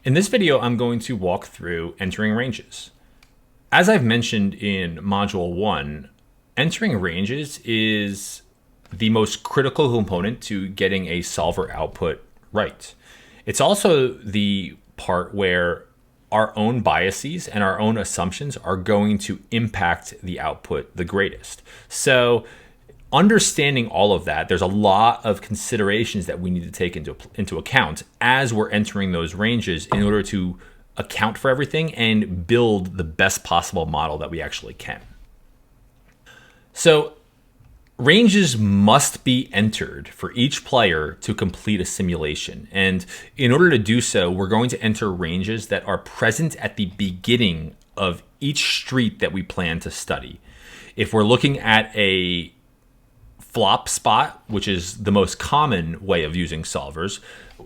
In this video, I'm going to walk through entering ranges. As I've mentioned in Module 1, entering ranges is the most critical component to getting a solver output right. It's also the part where our own biases and our own assumptions are going to impact the output the greatest. So understanding all of that, there's a lot of considerations that we need to take into account as we're entering those ranges in order to account for everything and build the best possible model that we actually can. So ranges must be entered for each player to complete a simulation. And in order to do so, we're going to enter ranges that are present at the beginning of each street that we plan to study. If we're looking at a flop spot, which is the most common way of using solvers,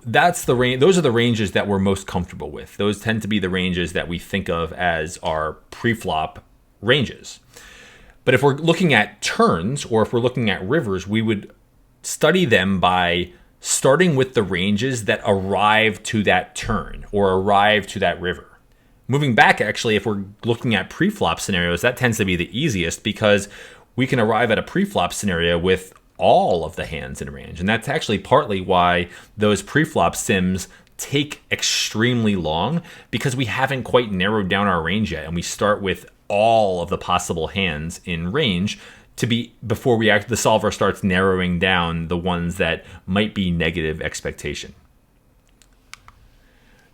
that's the range. Those are the ranges that we're most comfortable with. Those tend to be the ranges that we think of as our pre-flop ranges. But if we're looking at turns or if we're looking at rivers, we would study them by starting with the ranges that arrive to that turn or arrive to that river. Moving back, actually, if we're looking at pre-flop scenarios, that tends to be the easiest because we can arrive at a pre-flop scenario with all of the hands in range. And that's actually partly why those pre-flop sims take extremely long, because we haven't quite narrowed down our range yet. And we start with all of the possible hands in range before the solver starts narrowing down the ones that might be negative expectation.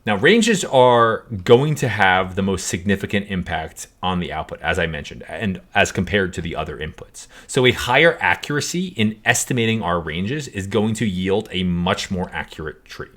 Now, ranges are going to have the most significant impact on the output, as I mentioned, and as compared to the other inputs. So a higher accuracy in estimating our ranges is going to yield a much more accurate tree.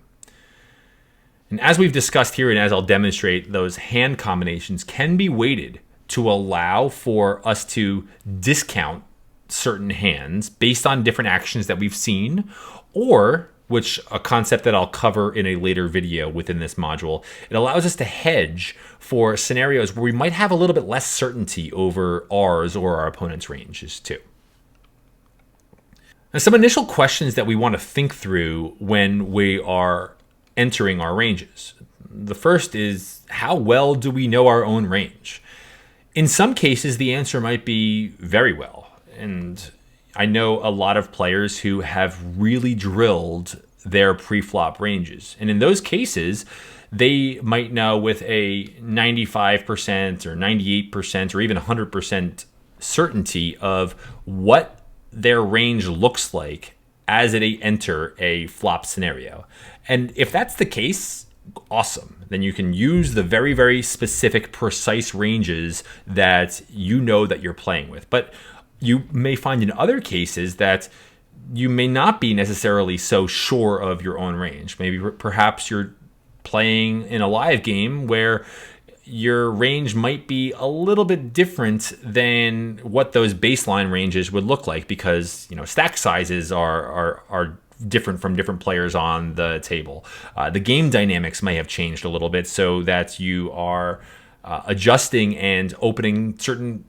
And as we've discussed here, and as I'll demonstrate, those hand combinations can be weighted to allow for us to discount certain hands based on different actions that we've seen, or which a concept that I'll cover in a later video within this module. It allows us to hedge for scenarios where we might have a little bit less certainty over ours or our opponent's ranges too. Now, some initial questions that we want to think through when we are entering our ranges. The first is, how well do we know our own range? In some cases, the answer might be very well. And I know a lot of players who have really drilled their pre-flop ranges. And in those cases, they might know with a 95% or 98% or even 100% certainty of what their range looks like as they enter a flop scenario. And if that's the case, awesome. Then you can use the very, very specific, precise ranges that you know that you're playing with. But you may find in other cases that you may not be necessarily so sure of your own range. Maybe perhaps you're playing in a live game where your range might be a little bit different than what those baseline ranges would look like, because stack sizes are different from different players on the table. The game dynamics may have changed a little bit so that you are adjusting and opening certain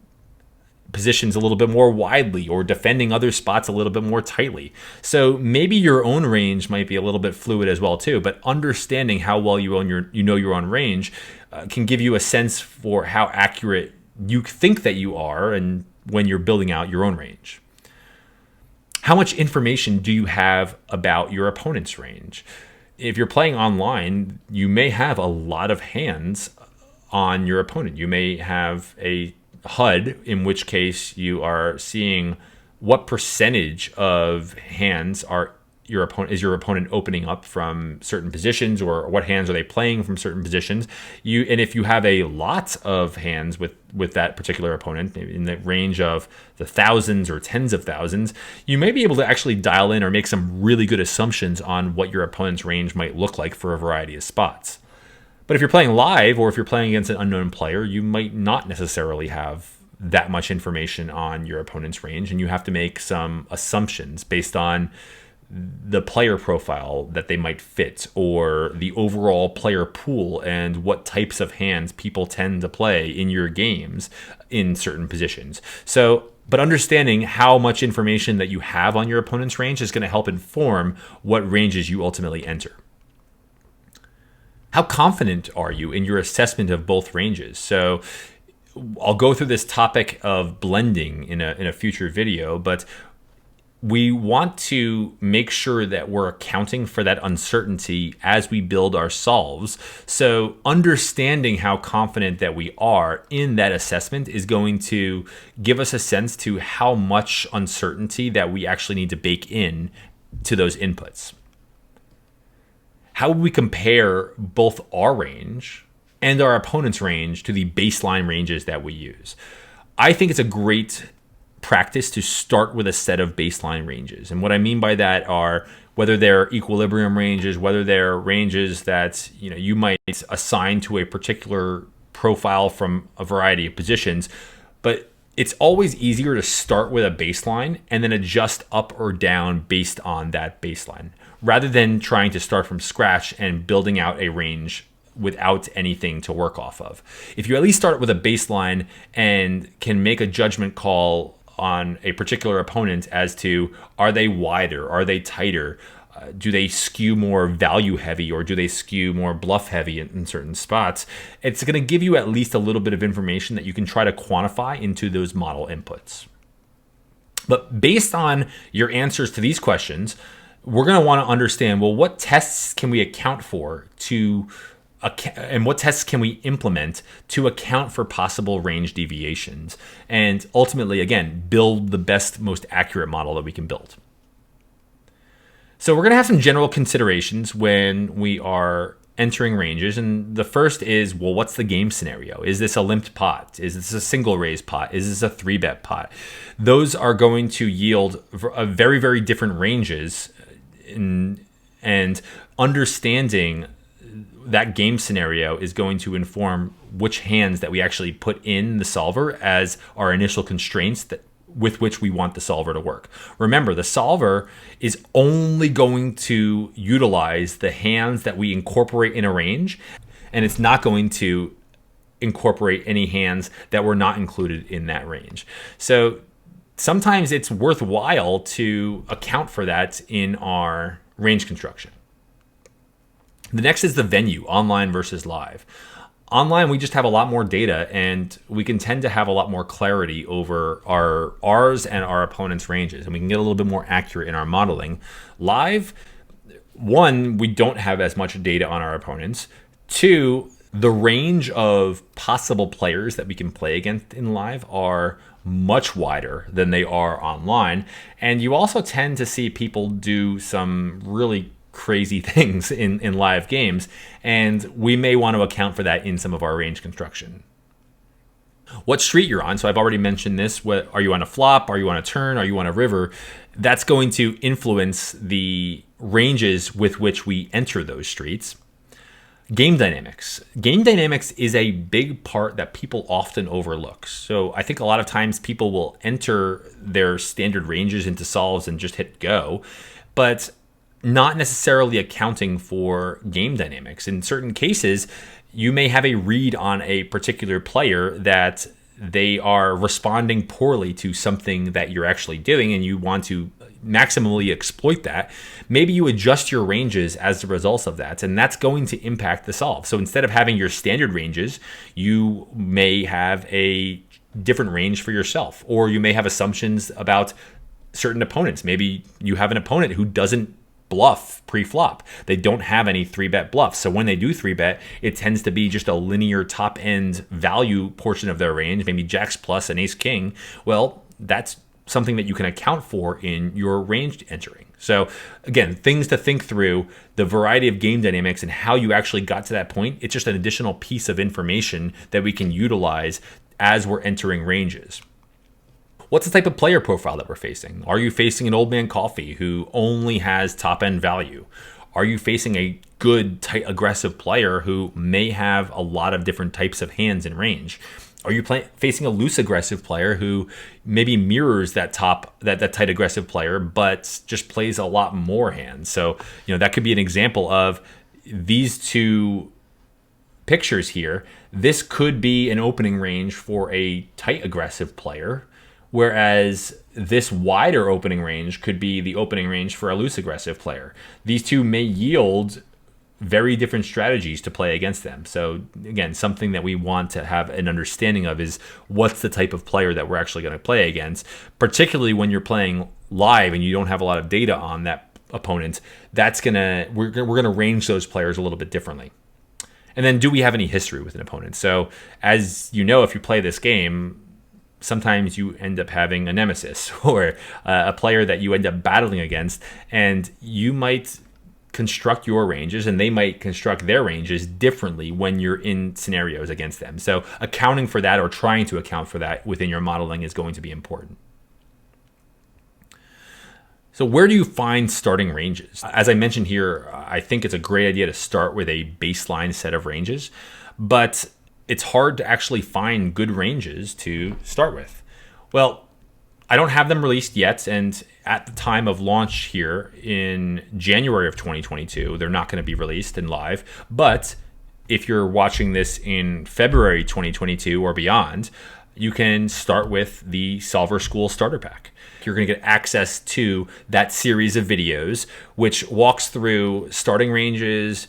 positions a little bit more widely or defending other spots a little bit more tightly. So maybe your own range might be a little bit fluid as well too, but understanding how well you know your own range can give you a sense for how accurate you think that you are and when you're building out your own range. How much information do you have about your opponent's range? If you're playing online, you may have a lot of hands on your opponent. You may have a HUD, in which case you are seeing what percentage of hands is your opponent opening up from certain positions, or what hands are they playing from certain positions. And if you have a lot of hands with that particular opponent in the range of the thousands or tens of thousands, you may be able to actually dial in or make some really good assumptions on what your opponent's range might look like for a variety of spots. But if you're playing live, or if you're playing against an unknown player, you might not necessarily have that much information on your opponent's range, and you have to make some assumptions based on the player profile that they might fit, or the overall player pool and what types of hands people tend to play in your games in certain positions. But understanding how much information that you have on your opponent's range is going to help inform what ranges you ultimately enter. How confident are you in your assessment of both ranges? So I'll go through this topic of blending in a future video, but we want to make sure that we're accounting for that uncertainty as we build our solves. So understanding how confident that we are in that assessment is going to give us a sense to how much uncertainty that we actually need to bake in to those inputs. How would we compare both our range and our opponent's range to the baseline ranges that we use? I think it's a great practice to start with a set of baseline ranges. And what I mean by that are whether they're equilibrium ranges, whether they're ranges that you might assign to a particular profile from a variety of positions. But it's always easier to start with a baseline and then adjust up or down based on that baseline, rather than trying to start from scratch and building out a range without anything to work off of. If you at least start with a baseline and can make a judgment call on a particular opponent as to, are they wider, are they tighter, do they skew more value heavy, or do they skew more bluff heavy in certain spots, it's going to give you at least a little bit of information that you can try to quantify into those model inputs. But based on your answers to these questions, we're going to want to understand, well, what tests can we account for and what tests can we implement to account for possible range deviations, and ultimately, again, build the best, most accurate model that we can build. So we're going to have some general considerations when we are entering ranges, and the first is, well, what's the game scenario? Is this a limped pot? Is this a single raise pot? Is this a 3-bet pot? Those are going to yield a very, very different ranges, and understanding that game scenario is going to inform which hands that we actually put in the solver as our initial constraints with which we want the solver to work. Remember, the solver is only going to utilize the hands that we incorporate in a range, and it's not going to incorporate any hands that were not included in that range. So sometimes it's worthwhile to account for that in our range construction. The next is the venue, online versus live. Online, we just have a lot more data, and we can tend to have a lot more clarity over ours and our opponent's ranges, and we can get a little bit more accurate in our modeling. Live, one, we don't have as much data on our opponents. Two, the range of possible players that we can play against in live are much wider than they are online. And you also tend to see people do some really crazy things in live games, and we may want to account for that in some of our range construction. What street you're on, so I've already mentioned this. Are you on a flop? Are you on a turn? Are you on a river? That's going to influence the ranges with which we enter those streets. Game dynamics. Game dynamics is a big part that people often overlook. So I think a lot of times people will enter their standard ranges into solves and just hit go, but not necessarily accounting for game dynamics. In certain cases, you may have a read on a particular player that they are responding poorly to something that you're actually doing, and you want to maximally exploit that. Maybe you adjust your ranges as a result of that, and that's going to impact the solve. So instead of having your standard ranges, you may have a different range for yourself, or you may have assumptions about certain opponents. Maybe you have an opponent who doesn't bluff pre-flop. They don't have any 3-bet bluffs. So when they do 3-bet, it tends to be just a linear top-end value portion of their range, maybe jacks plus and ace king. Well, that's something that you can account for in your range entering. So again, things to think through, the variety of game dynamics and how you actually got to that point. It's just an additional piece of information that we can utilize as we're entering ranges. What's the type of player profile that we're facing? Are you facing an old man coffee who only has top-end value? Are you facing a good, tight, aggressive player who may have a lot of different types of hands in range? Are you facing a loose aggressive player who maybe mirrors that tight aggressive player, but just plays a lot more hands? So, that could be an example of these two pictures here. This could be an opening range for a tight aggressive player, whereas this wider opening range could be the opening range for a loose aggressive player. These two may yield very different strategies to play against them. So again, something that we want to have an understanding of is what's the type of player that we're actually going to play against, particularly when you're playing live and you don't have a lot of data on that opponent. We're gonna range those players a little bit differently. And then, do we have any history with an opponent? So as you know, if you play this game, sometimes you end up having a nemesis or a player that you end up battling against, and you might construct your ranges and they might construct their ranges differently when you're in scenarios against them. So accounting for that, or trying to account for that within your modeling, is going to be important. So where do you find starting ranges? As I mentioned here, I think it's a great idea to start with a baseline set of ranges, but it's hard to actually find good ranges to start with. Well, I don't have them released yet, and at the time of launch here in January of 2022, they're not going to be released in live. But if you're watching this in February 2022 or beyond, you can start with the Solver School Starter Pack. You're going to get access to that series of videos, which walks through starting ranges,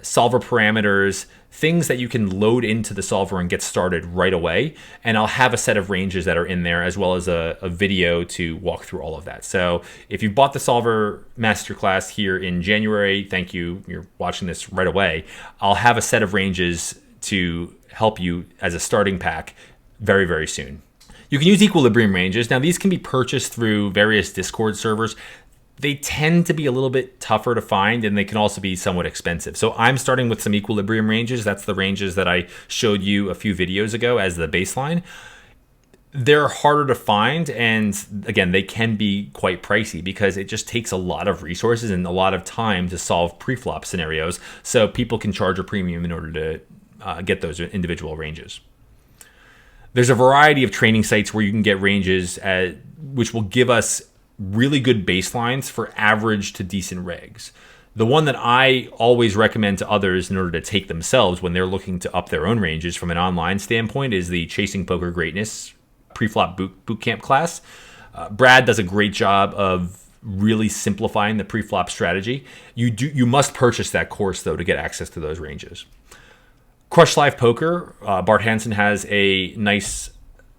solver parameters, things that you can load into the solver and get started right away. And I'll have a set of ranges that are in there, as well as a video to walk through all of that. So if you bought the Solver Masterclass here in January, thank you, you're watching this right away. I'll have a set of ranges to help you as a starting pack very, very soon. You can use equilibrium ranges. Now, these can be purchased through various Discord servers. They tend to be a little bit tougher to find, and they can also be somewhat expensive. So I'm starting with some equilibrium ranges. That's the ranges that I showed you a few videos ago as the baseline. They're harder to find, and again, they can be quite pricey because it just takes a lot of resources and a lot of time to solve preflop scenarios. So people can charge a premium in order to get those individual ranges. There's a variety of training sites where you can get ranges which will give us really good baselines for average to decent regs. The one that I always recommend to others in order to take themselves when they're looking to up their own ranges from an online standpoint is the Chasing Poker Greatness Preflop Bootcamp class. Brad does a great job of really simplifying the preflop strategy. You must purchase that course, though, to get access to those ranges. Crush Live Poker, Bart Hansen has a nice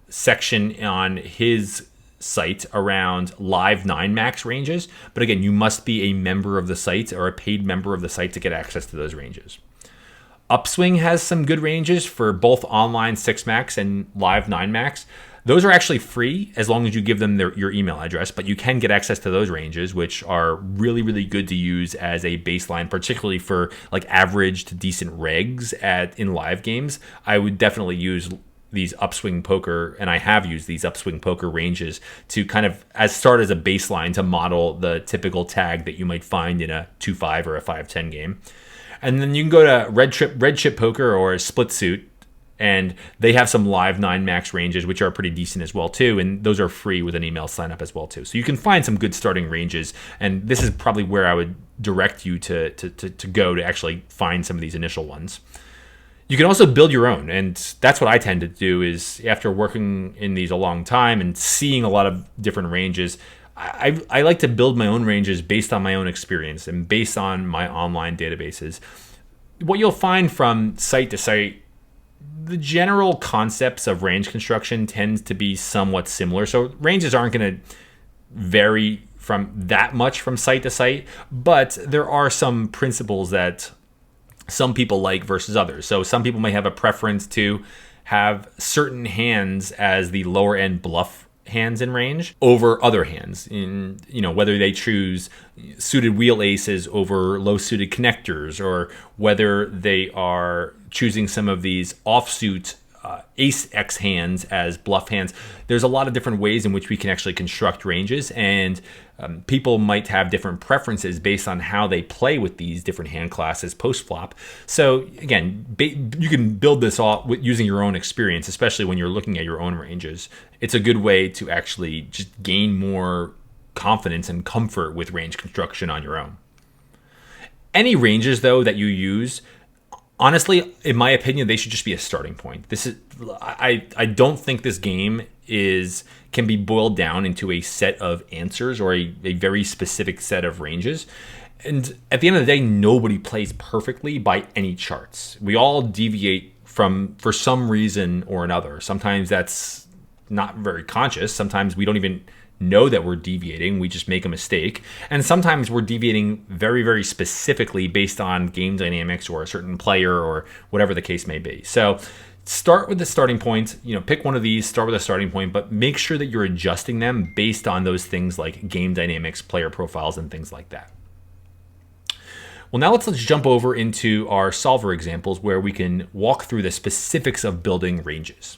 section on his site around live 9 max ranges. But again, you must be a member of the site or a paid member of the site to get access to those ranges. Upswing has some good ranges for both online 6 max and live 9 max. Those are actually free as long as you give them your email address, but you can get access to those ranges, which are really, really good to use as a baseline, particularly for like average to decent regs in live games. I would definitely use these Upswing Poker, and I have used these Upswing Poker ranges to kind of start as a baseline to model the typical tag that you might find in a 2-5 or a 5-10 game. And then you can go to Red Chip Poker or Split Suit, and they have some live 9 max ranges, which are pretty decent as well too, and those are free with an email sign up as well too. So you can find some good starting ranges, and this is probably where I would direct you to go to actually find some of these initial ones. You can also build your own, and that's what I tend to do. Is after working in these a long time and seeing a lot of different ranges, I like to build my own ranges based on my own experience and based on my online databases. What you'll find from site to site, the general concepts of range construction tends to be somewhat similar. So ranges aren't going to vary from that much from site to site, but there are some principles that some people like versus others. So some people may have a preference to have certain hands as the lower end bluff hands in range over other hands, in whether they choose suited wheel aces over low suited connectors, or whether they are choosing some of these offsuit ace X hands as bluff hands. There's a lot of different ways in which we can actually construct ranges, and people might have different preferences based on how they play with these different hand classes post flop. So again, you can build this all using your own experience, especially when you're looking at your own ranges. It's a good way to actually just gain more confidence and comfort with range construction on your own. Any ranges, though, that you use, honestly, in my opinion, they should just be a starting point. I don't think this game can be boiled down into a set of answers or a very specific set of ranges. And at the end of the day, nobody plays perfectly by any charts. We all deviate for some reason or another. Sometimes that's not very conscious. Sometimes we don't even know that we're deviating. We just make a mistake. And sometimes we're deviating very, very specifically based on game dynamics or a certain player or whatever the case may be. So start with the starting point, pick one of these, start with a starting point, but make sure that you're adjusting them based on those things like game dynamics, player profiles, and things like that. Well, now let's jump over into our solver examples where we can walk through the specifics of building ranges.